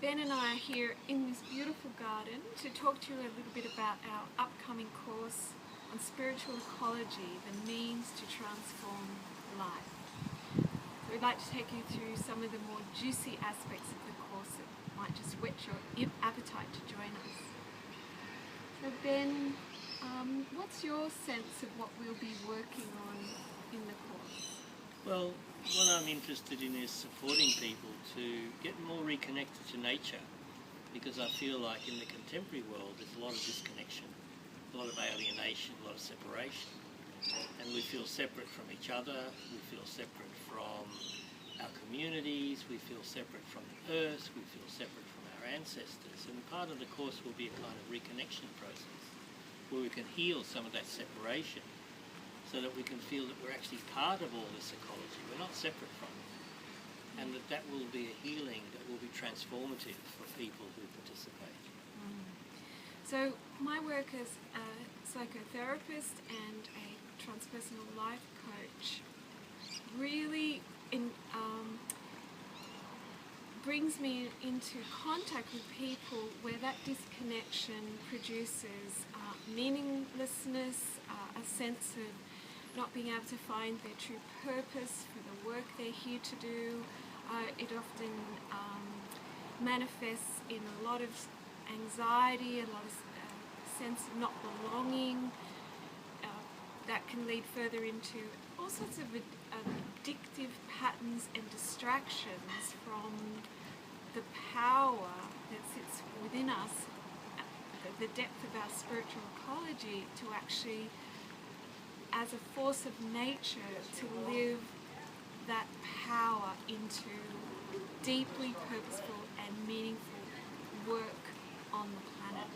Ben and I are here in this beautiful garden to talk to you a little bit about our upcoming course on spiritual ecology, the means to transform life. So we'd like to take you through some of the more juicy aspects of the course that might just whet your appetite to join us. So Ben, what's your sense of what we'll be working on in the course? Well, what I'm interested in is supporting people to get more reconnected to nature, because I feel like in the contemporary world there's a lot of disconnection, a lot of alienation, a lot of separation, and we feel separate from each other, we feel separate from our communities, we feel separate from the earth, we feel separate from our ancestors, and part of the course will be a kind of reconnection process where we can heal some of that separation, so that we can feel that we're actually part of all this ecology, we're not separate from it, and that will be a healing that will be transformative for people who participate. So my work as a psychotherapist and a transpersonal life coach really brings me into contact with people where that disconnection produces meaninglessness, a sense of not being able to find their true purpose for the work they're here to do. It often manifests in a lot of anxiety, a lot of sense of not belonging. That can lead further into all sorts of addictive patterns and distractions from the power that sits within us, the depth of our spiritual ecology, to actually, as a force of nature, to live that power into deeply purposeful and meaningful work on the planet.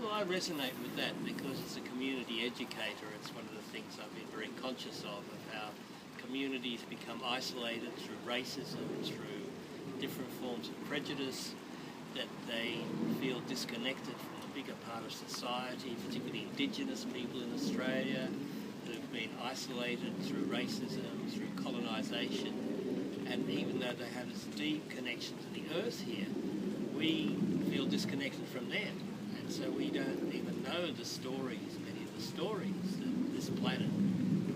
Well, I resonate with that because as a community educator, it's one of the things I've been very conscious of how communities become isolated through racism, through different forms of prejudice, that they feel disconnected from the bigger part of society, particularly Indigenous people in Australia who've been isolated through racism, through colonisation, and even though they have this deep connection to the earth here, we feel disconnected from them, and so we don't even know the stories, many of the stories that this planet,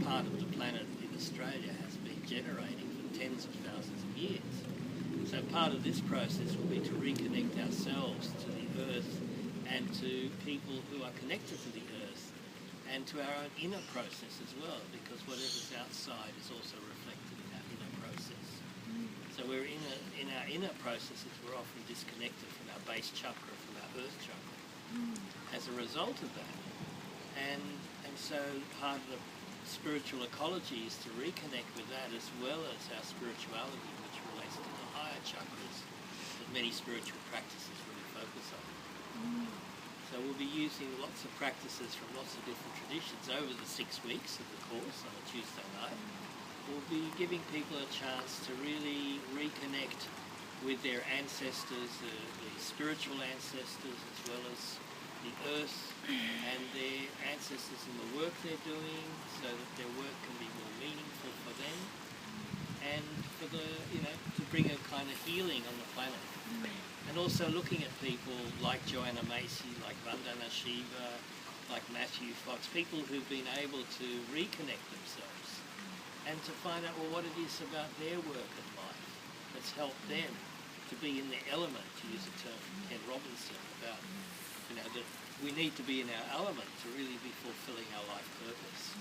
part of the planet in Australia, has been generating for tens of thousands of years. So part of this process will be to reconnect ourselves to the earth and to people who are connected to the earth and to our own inner process as well, because whatever's outside is also reflected in our inner process. So we're in our inner processes, we're often disconnected from our base chakra, from our earth chakra, as a result of that. And so part of the spiritual ecology is to reconnect with that, as well as our spirituality, which relates to the higher chakras that many spiritual practices really focus on. So we'll be using lots of practices from lots of different traditions over the 6 weeks of the course on a Tuesday night. We'll be giving people a chance to really reconnect with their ancestors, the spiritual ancestors, as well as the earth and their ancestors in the work they're doing, so that their work can be more meaningful for them, and for to bring a kind of healing on the planet. And also looking at people like Joanna Macy, like Vandana Shiva, like Matthew Fox, people who've been able to reconnect themselves and to find out, well, what it is about their work in life that's helped them to be in their element, to use a term from Ken Robinson, about that we need to be in our element to really be fulfilling our life purpose.